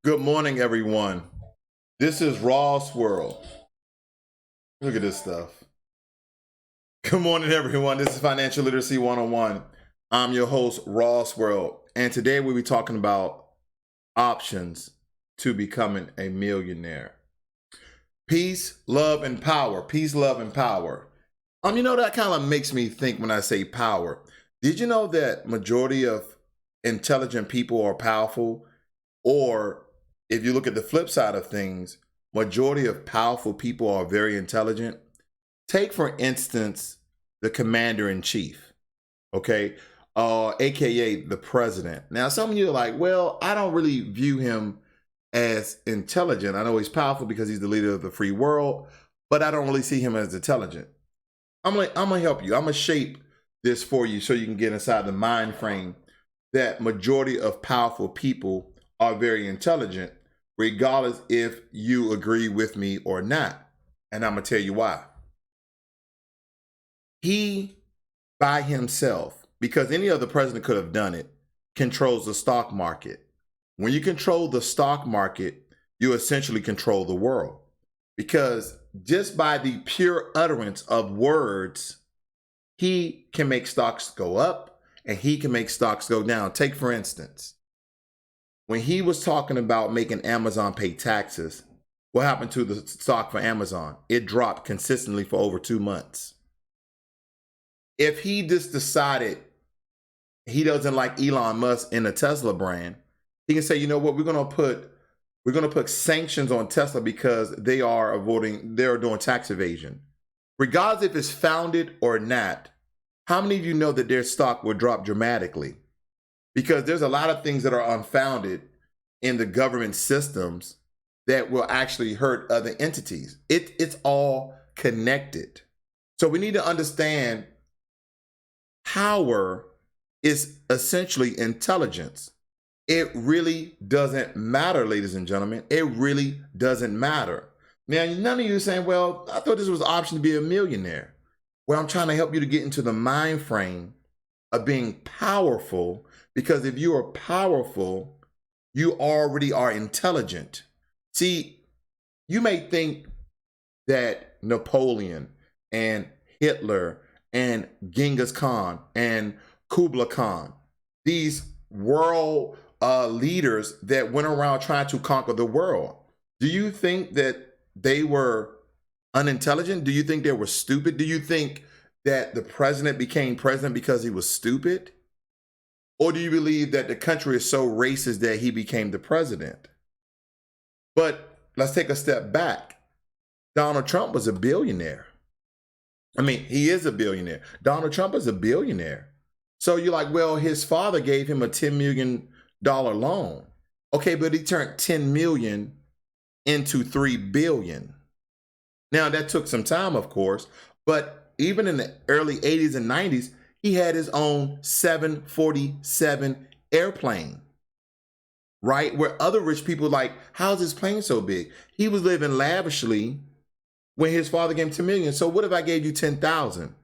Good morning, everyone. This is Ross World. Look at this stuff. Good morning, everyone. This is Financial Literacy 101. I'm your host, Ross World. And today we'll be talking about options to becoming a millionaire. Peace, love, and power. Peace, love, and power. That kind of makes me think when I say power. Did you know that majority of intelligent people are powerful? Or if you look at the flip side of things, majority of powerful people are very intelligent. Take, for instance, the commander-in-chief, okay? AKA the president. Now, some of you are like, well, I don't really view him as intelligent. I know he's powerful because he's the leader of the free world, but I don't really see him as intelligent. I'm gonna help you. I'm gonna shape this for you so you can get inside the mind frame that majority of powerful people are very intelligent, regardless if you agree with me or not. And I'm gonna tell you why. He, by himself, because any other president could have done it, controls the stock market. When you control the stock market, you essentially control the world. Because just by the pure utterance of words, he can make stocks go up and he can make stocks go down. Take, for instance, when he was talking about making Amazon pay taxes, what happened to the stock for Amazon? It dropped consistently for over 2 months. If he just decided he doesn't like Elon Musk in the Tesla brand, he can say, you know what, we're gonna put sanctions on Tesla because they're doing tax evasion. Regardless if it's founded or not, how many of you know that their stock will drop dramatically? Because there's a lot of things that are unfounded in the government systems that will actually hurt other entities. It's all connected. So we need to understand power is essentially intelligence. It really doesn't matter, ladies and gentlemen. It really doesn't matter. Now, none of you are saying, well, I thought this was an option to be a millionaire. Well, I'm trying to help you to get into the mind frame of being powerful, because if you are powerful, you already are intelligent. See, you may think that Napoleon and Hitler and Genghis Khan and Kublai Khan, these world leaders that went around trying to conquer the world, do you think that they were unintelligent? Do you think they were stupid? Do you think that the president became president because he was stupid? Or do you believe that the country is so racist that he became the president? But let's take a step back. Donald Trump was a billionaire. He is a billionaire. Donald Trump is a billionaire. So you're like, well, his father gave him a $10 million loan. Okay, but he turned 10 million into 3 billion. Now, that took some time, of course, but even in the early 80s and 90s, he had his own 747 airplane, right? Where other rich people like, how's his plane so big? He was living lavishly when his father gave him 10 million. So what if I gave you 10,000?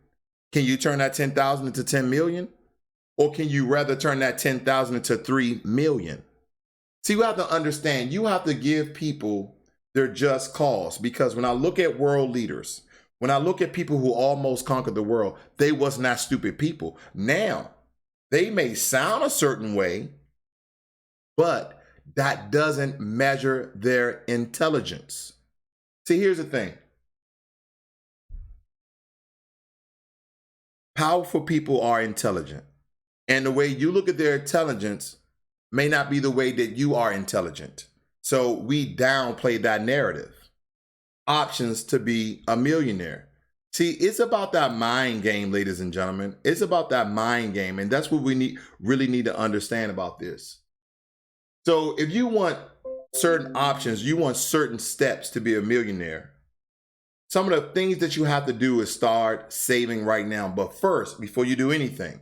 Can you turn that 10,000 into 10 million? Or can you rather turn that 10,000 into 3 million? See, you have to understand, you have to give people their just cause. Because when I look at world leaders, when I look at people who almost conquered the world, they was not stupid people. Now, they may sound a certain way, but that doesn't measure their intelligence. See, here's the thing. Powerful people are intelligent. And the way you look at their intelligence may not be the way that you are intelligent. So we downplay that narrative. Options to be a millionaire. See, it's about that mind game, ladies and gentlemen. It's about that mind game. And that's what we really need to understand about this. So if you want certain options, you want certain steps to be a millionaire, some of the things that you have to do is start saving right now. But first, before you do anything,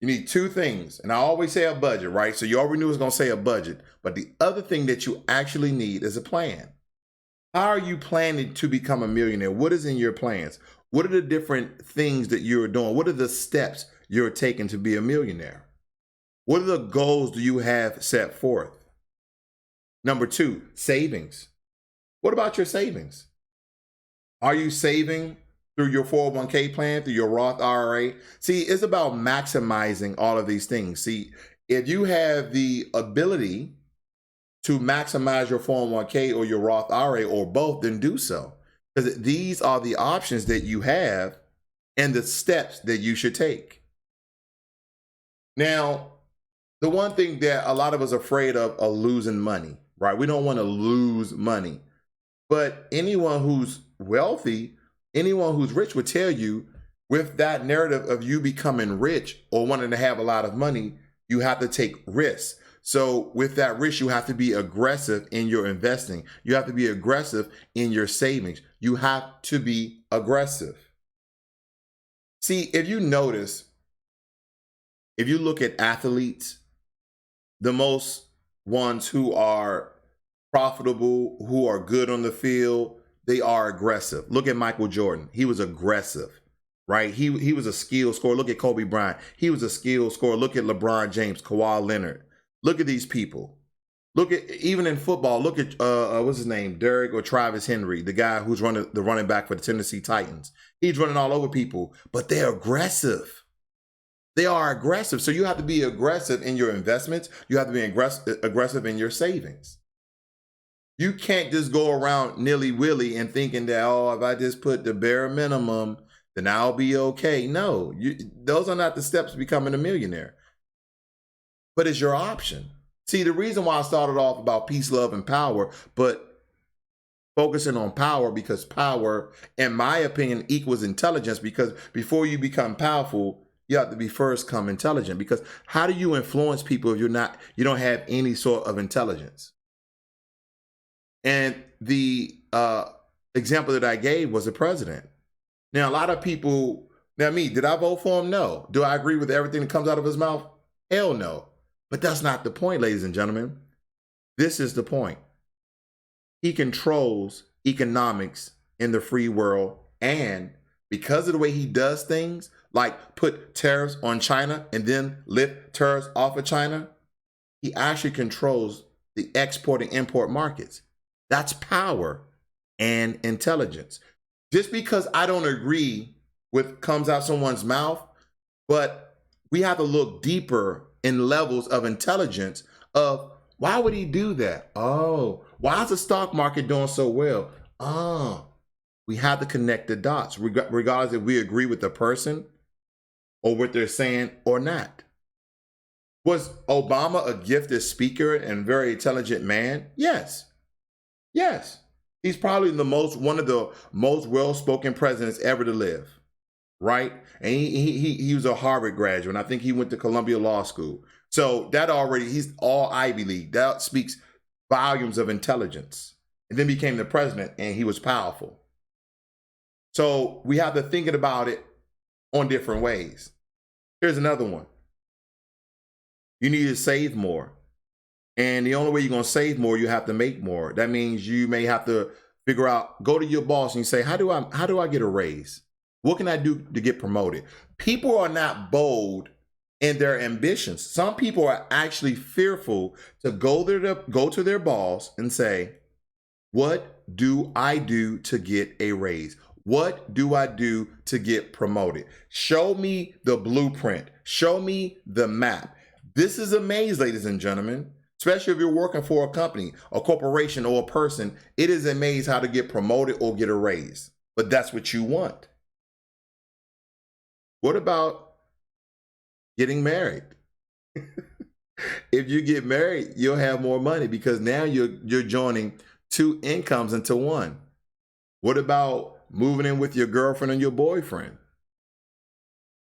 you need 2 things. And I always say a budget, right? So you already knew I was going to say a budget. But the other thing that you actually need is a plan. How are you planning to become a millionaire? What is in your plans? What are the different things that you're doing? What are the steps you're taking to be a millionaire? What are the goals do you have set forth? Number two, savings. What about your savings? Are you saving through your 401k plan, through your Roth IRA? See, it's about maximizing all of these things. See, if you have the ability to maximize your 401k or your Roth IRA or both, then do so. Because these are the options that you have and the steps that you should take. Now, the one thing that a lot of us are afraid of are losing money, right? We don't want to lose money. But anyone who's wealthy, anyone who's rich would tell you, with that narrative of you becoming rich or wanting to have a lot of money, you have to take risks. So with that risk, you have to be aggressive in your investing. You have to be aggressive in your savings. You have to be aggressive. See, if you notice, if you look at athletes, the most ones who are profitable, who are good on the field, they are aggressive. Look at Michael Jordan. He was aggressive, right? He was a skill scorer. Look at Kobe Bryant. He was a skill scorer. Look at LeBron James, Kawhi Leonard. Look at these people. Look at, even in football, look at, what's his name? Derek or Travis Henry, the guy who's the running back for the Tennessee Titans. He's running all over people, but they're aggressive. They are aggressive. So you have to be aggressive in your investments. You have to be aggressive in your savings. You can't just go around nilly-willy and thinking that, oh, if I just put the bare minimum, then I'll be okay. No, those are not the steps to becoming a millionaire. But it's your option. See, the reason why I started off about peace, love, and power, but focusing on power, because power, in my opinion, equals intelligence. Because before you become powerful, you have to be first come intelligent. Because how do you influence people if you don't have any sort of intelligence? And the example that I gave was the president. Now, a lot of people, did I vote for him? No. Do I agree with everything that comes out of his mouth? Hell no. But that's not the point, ladies and gentlemen. This is the point. He controls economics in the free world. And because of the way he does things, like put tariffs on China and then lift tariffs off of China, he actually controls the export and import markets. That's power and intelligence. Just because I don't agree with comes out someone's mouth, but we have to look deeper in levels of intelligence of why would he do that? Oh, why is the stock market doing so well? We have to connect the dots, regardless if we agree with the person or what they're saying or not. Was Obama a gifted speaker and very intelligent man? Yes. Yes. He's probably one of the most well-spoken presidents ever to live. Right? And he was a Harvard graduate. And I think he went to Columbia Law School. So he's all Ivy League. That speaks volumes of intelligence. And then became the president and he was powerful. So we have to think about it on different ways. Here's another one. You need to save more. And the only way you're going to save more, you have to make more. That means you may have to figure out, go to your boss and say, how do I get a raise? What can I do to get promoted? People are not bold in their ambitions. Some people are actually fearful to go to their boss and say, what do I do to get a raise? What do I do to get promoted? Show me the blueprint. Show me the map. This is a maze, ladies and gentlemen. Especially if you're working for a company, a corporation, or a person, it is a maze how to get promoted or get a raise. But that's what you want. What about getting married? If you get married, you'll have more money because now you're joining two incomes into one. What about moving in with your girlfriend and your boyfriend?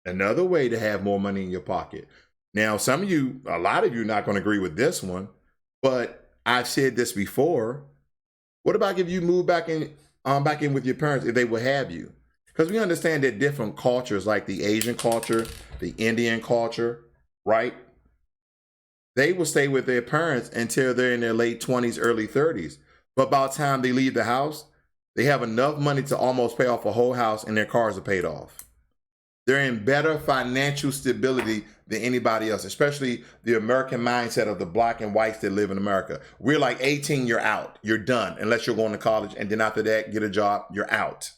Another way to have more money in your pocket. Now, a lot of you are not going to agree with this one, but I've said this before. What about if you move back in with your parents if they will have you? Because we understand that different cultures, like the Asian culture, the Indian culture, right? They will stay with their parents until they're in their late 20s, early 30s. But by the time they leave the house, they have enough money to almost pay off a whole house and their cars are paid off. They're in better financial stability than anybody else, especially the American mindset of the black and whites that live in America. We're like 18, you're out. You're done unless you're going to college. And then after that, get a job, you're out.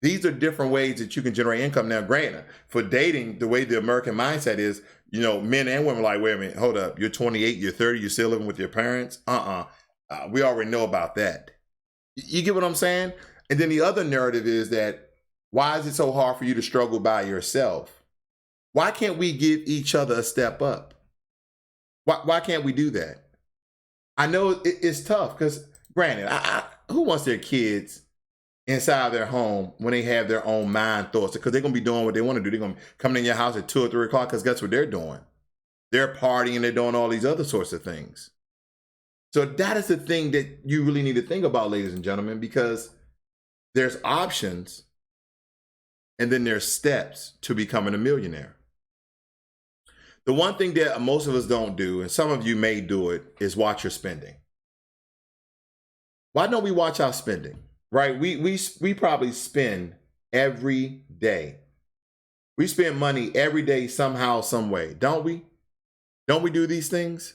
These are different ways that you can generate income. Now, granted, for dating, the way the American mindset is, men and women are like, wait a minute, hold up. You're 28, you're 30, you're still living with your parents? We already know about that. You get what I'm saying? And then the other narrative is that, why is it so hard for you to struggle by yourself? Why can't we give each other a step up? Why can't we do that? I know it's tough because, granted, who wants their kids inside their home when they have their own mind thoughts? Because they're going to be doing what they want to do. They're going to be coming in your house at 2 or 3 o'clock because that's what they're doing. They're partying, they're doing all these other sorts of things. So that is the thing that you really need to think about, ladies and gentlemen, because there's options and then there's steps to becoming a millionaire. The one thing that most of us don't do, and some of you may do it, is watch your spending. Why don't we watch our spending? Right? We probably spend every day. We spend money every day somehow, some way, don't we? Don't we do these things?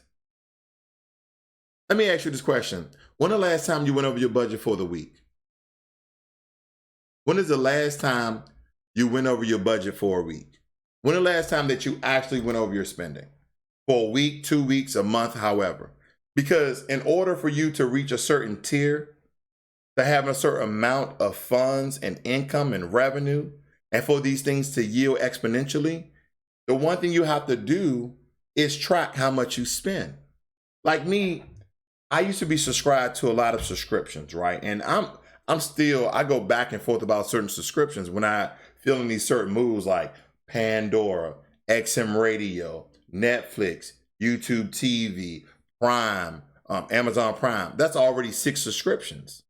Let me ask you this question. When the last time you went over your budget for the week? When is the last time you went over your budget for a week? When the last time that you actually went over your spending? For a week, 2 weeks, a month, however. Because in order for you to reach a certain tier, to have a certain amount of funds and income and revenue, and for these things to yield exponentially, the one thing you have to do is track how much you spend. Like me, I used to be subscribed to a lot of subscriptions, right? And I go back and forth about certain subscriptions when I feel in these certain moves like Pandora, XM Radio, Netflix, YouTube TV, Prime, Amazon Prime. That's already 6 subscriptions.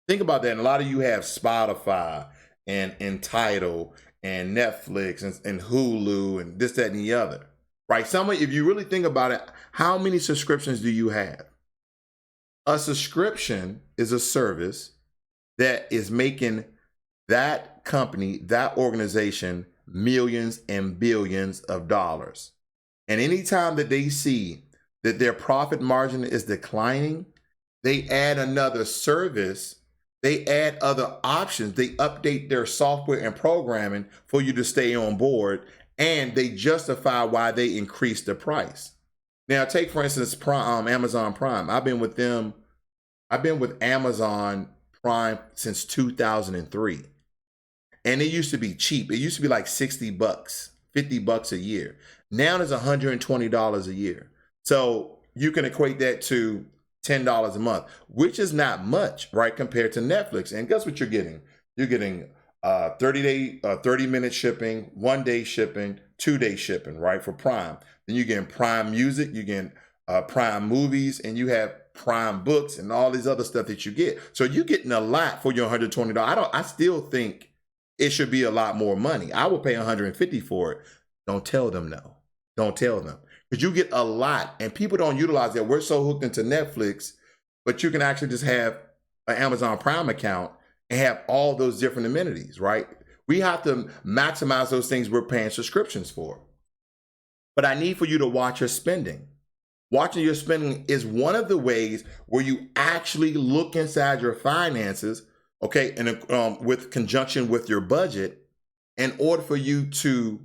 Think about that. And a lot of you have Spotify and Tidal and Netflix and Hulu and this, that, and the other, right? If you really think about it, how many subscriptions do you have? A subscription is a service that is making that company, that organization, millions and billions of dollars. And anytime that they see that their profit margin is declining, they add another service, they add other options, they update their software and programming for you to stay on board, and they justify why they increase the price. Now, take for instance Amazon Prime. I've been with Amazon Prime since 2003. And it used to be cheap. It used to be like $60, $50 a year. Now it's $120 a year. So you can equate that to $10 a month, which is not much, right, compared to Netflix. And guess what you're getting? You're getting 30-minute shipping, 1-day shipping, 2-day shipping, right, for Prime. Then you're getting Prime Music, you're getting Prime Movies, and you have Prime Books and all these other stuff that you get. So you're getting a lot for your $120. I still think it should be a lot more money. I would pay $150 for it. Don't tell them no. Don't tell them. Because you get a lot, and people don't utilize that. We're so hooked into Netflix, but you can actually just have an Amazon Prime account and have all those different amenities, right? We have to maximize those things we're paying subscriptions for. But I need for you to watch your spending. Watching your spending is one of the ways where you actually look inside your finances, okay, and with conjunction with your budget, in order for you to,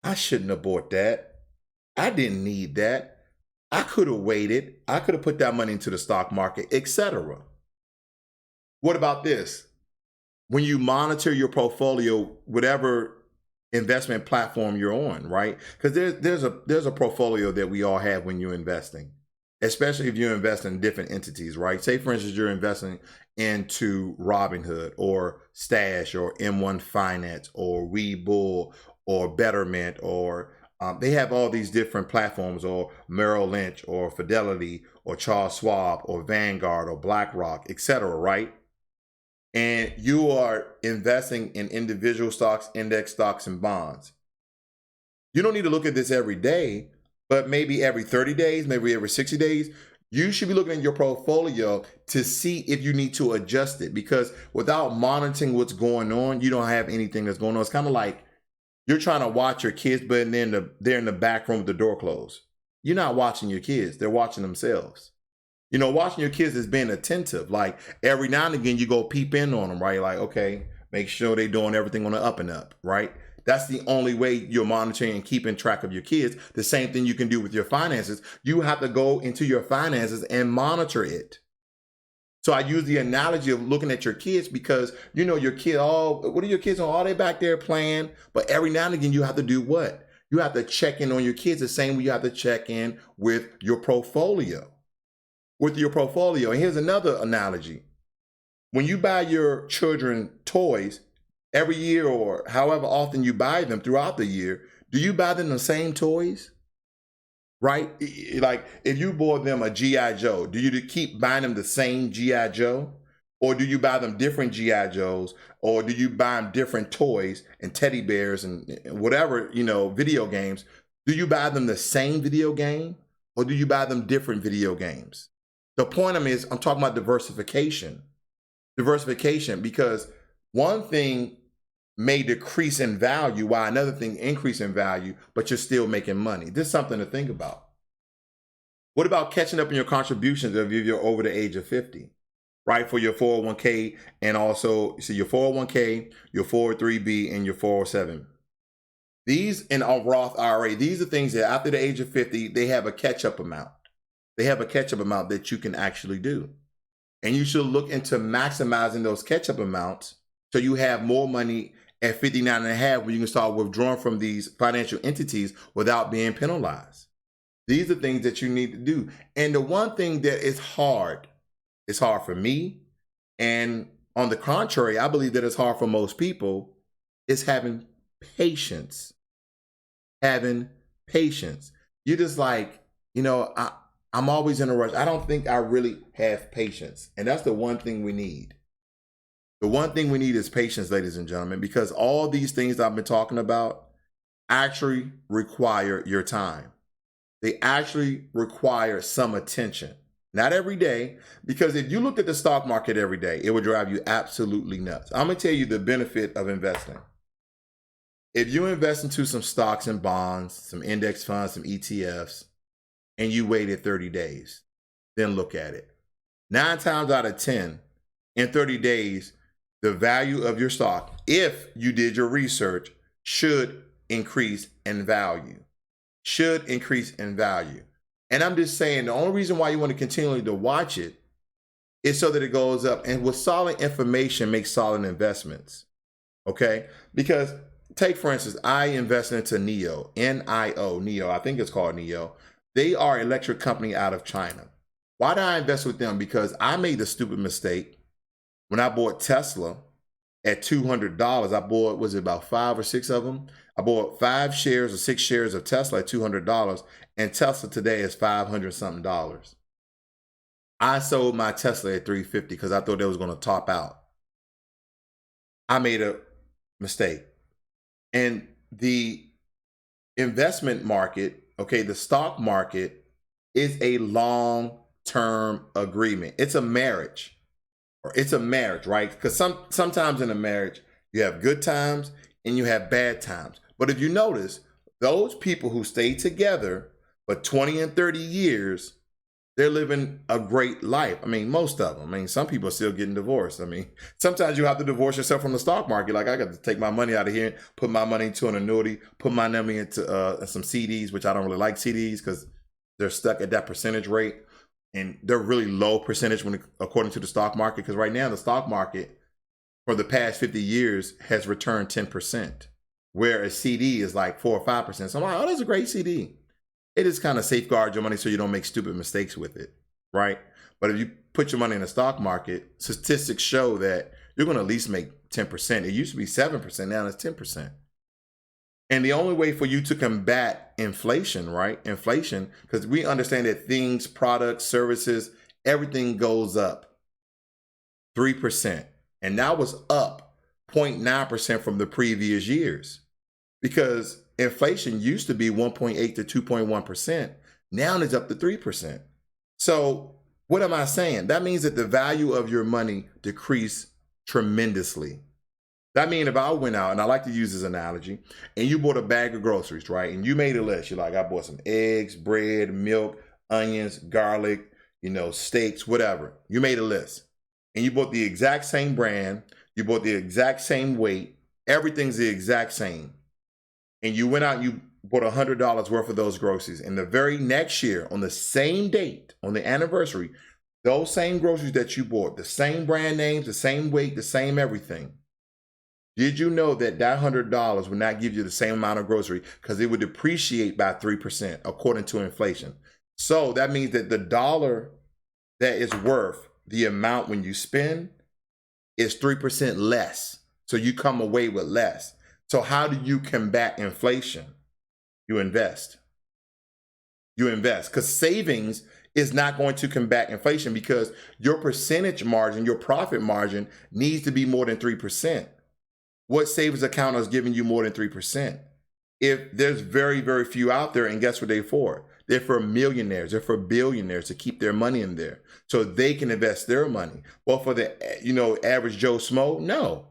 I shouldn't have bought that. I didn't need that. I could have waited. I could have put that money into the stock market, etc. What about this? When you monitor your portfolio, whatever investment platform you're on, right? Because there's a portfolio that we all have when you're investing, especially if you're investing in different entities, right? Say, for instance, you're investing into Robinhood or Stash or M1 Finance or Webull or Betterment, or they have all these different platforms, or Merrill Lynch or Fidelity or Charles Schwab or Vanguard or BlackRock, etc., right? And you are investing in individual stocks, index stocks, and bonds. You don't need to look at this every day, but maybe every 30 days, maybe every 60 days, You should be looking at your portfolio to see if you need to adjust it, because without monitoring what's going on, you don't have anything that's going on. It's kind of like you're trying to watch your kids, but then they're in the back room with the door closed. You're not watching your kids. They're watching themselves. You know, watching your kids is being attentive. Like every now and again, you go peep in on them, right? Like, okay, make sure they're doing everything on the up and up, right? That's the only way you're monitoring and keeping track of your kids. The same thing you can do with your finances. You have to go into your finances and monitor it. So I use the analogy of looking at your kids, because you know your kid, what are your kids on? All they back there playing. But every now and again, you have to do what? You have to check in on your kids the same way you have to check in with your portfolio. And here's another analogy. When you buy your children toys every year, or however often you buy them throughout the year, do you buy them the same toys? Right? Like if you bought them a G.I. Joe, do you keep buying them the same G.I. Joe? Or do you buy them different G.I. Joes? Or do you buy them different toys and teddy bears and whatever, video games? Do you buy them the same video game? Or do you buy them different video games? The point of it is, I'm talking about diversification. Because one thing may decrease in value while another thing increase in value, but you're still making money. This is something to think about. What about catching up in your contributions if you're over the age of 50, right? For your 401k, and also your 401k, your 403b, and your 407. These in a Roth IRA, these are things that after the age of 50, they have a catch-up amount. They have a catch-up amount that you can actually do. And you should look into maximizing those catch-up amounts so you have more money at 59 and a half when you can start withdrawing from these financial entities without being penalized. These are things that you need to do. And the one thing that is hard, it's hard for me, and on the contrary, I believe that it's hard for most people, is having patience. Having patience. You're just like, I'm always in a rush. I don't think I really have patience. And that's the one thing we need. The one thing we need is patience, ladies and gentlemen, because all these things I've been talking about actually require your time. They actually require some attention. Not every day, because if you looked at the stock market every day, it would drive you absolutely nuts. I'm going to tell you the benefit of investing. If you invest into some stocks and bonds, some index funds, some ETFs, and you waited 30 days, then look at it. 9 times out of 10, in 30 days, the value of your stock, if you did your research, should increase in value. Should increase in value. And I'm just saying, the only reason why you want to continually to watch it is so that it goes up. And with solid information makes solid investments. Okay? Because take, for instance, I invested into NIO, N-I-O, NIO. I think it's called NIO. They are an electric company out of China. Why did I invest with them? Because I made the stupid mistake when I bought Tesla at $200. I bought, was it about 5 or 6 of them? I bought 5 shares or 6 shares of Tesla at $200, and Tesla today is $500 something. I sold my Tesla at $350 because I thought they was going to top out. I made a mistake. And the investment market, okay, the stock market is a long-term agreement. It's a marriage. Or it's a marriage, right? Because sometimes in a marriage, you have good times and you have bad times. But if you notice, those people who stay together for 20 and 30 years, they're living a great life. I mean, most of them. I mean, some people are still getting divorced. I mean, sometimes you have to divorce yourself from the stock market. Like, I got to take my money out of here, put my money into an annuity, put my money into some CDs, which I don't really like CDs because they're stuck at that percentage rate. And they're really low percentage according to the stock market. Because right now, the stock market for the past 50 years has returned 10%, where a CD is like 4 or 5%. So I'm like, oh, that's a great CD. It is kind of safeguard your money so you don't make stupid mistakes with it, right? But if you put your money in the stock market, statistics show that you're going to at least make 10%. It used to be 7%, now it's 10%. And the only way for you to combat inflation, right? Inflation, because we understand that things, products, services, everything goes up 3%. And that was up 0.9% from the previous years. Because inflation used to be 1.8 to 2.1%. Now it's up to 3%. So what am I saying? That means that the value of your money decreased tremendously. That means if I went out, and I like to use this analogy, and you bought a bag of groceries, right? And you made a list. You're like, I bought some eggs, bread, milk, onions, garlic, steaks, whatever. You made a list. And you bought the exact same brand. You bought the exact same weight. Everything's the exact same. And you went out and you bought $100 worth of those groceries. And the very next year, on the same date, on the anniversary, those same groceries that you bought, the same brand names, the same weight, the same everything. Did you know that that $100 would not give you the same amount of grocery because it would depreciate by 3% according to inflation? So that means that the dollar that is worth the amount when you spend is 3% less. So you come away with less. So how do you combat inflation? You invest. You invest because savings is not going to combat inflation because your percentage margin, your profit margin needs to be more than 3%. What savings account is giving you more than 3%? If there's very, very few out there, and guess what they're for? They're for millionaires, they're for billionaires to keep their money in there so they can invest their money. Well, for the average Joe Smo, no.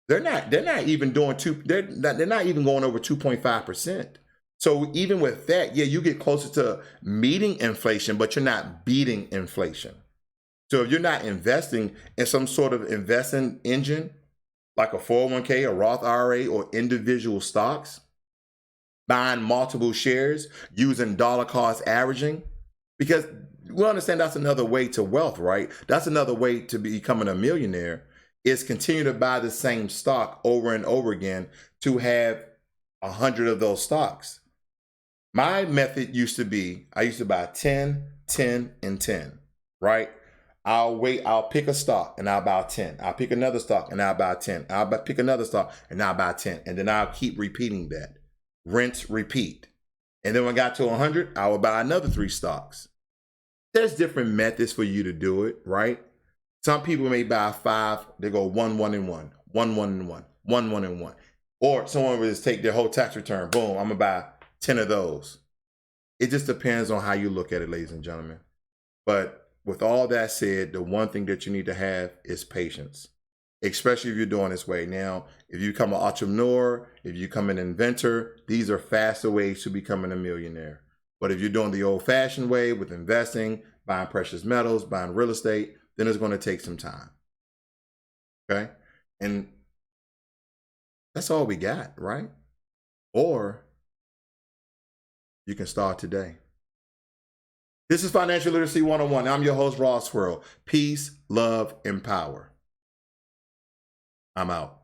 They're not even doing they're not even going over 2.5%. So even with that, yeah, you get closer to meeting inflation, but you're not beating inflation. So if you're not investing in some sort of investing engine, like a 401k, a Roth IRA, or individual stocks, buying multiple shares, using dollar cost averaging, because we understand that's another way to wealth, right? That's another way to becoming a millionaire, is continue to buy the same stock over and over again to have 100 of those stocks. My method used to be, I used to buy 10, 10, and 10, right? I'll pick a stock and I'll buy 10. I'll pick another stock and I'll buy 10. Pick another stock and I'll buy 10. And then I'll keep repeating that. Rinse, repeat. And then when I got to 100, I would buy another 3 stocks. There's different methods for you to do it, right? Some people may buy 5. They go 1, 1, and 1. 1, 1, and 1. 1, 1, and 1. Or someone will just take their whole tax return. Boom, I'm going to buy 10 of those. It just depends on how you look at it, ladies and gentlemen. But with all that said, the one thing that you need to have is patience, especially if you're doing this way. Now, if you become an entrepreneur, if you become an inventor, these are faster ways to becoming a millionaire. But if you're doing the old-fashioned way with investing, buying precious metals, buying real estate, then it's going to take some time. Okay? And that's all we got, right? Or you can start today. This is Financial Literacy 101. I'm your host, Ross Swirl. Peace, love, and power. I'm out.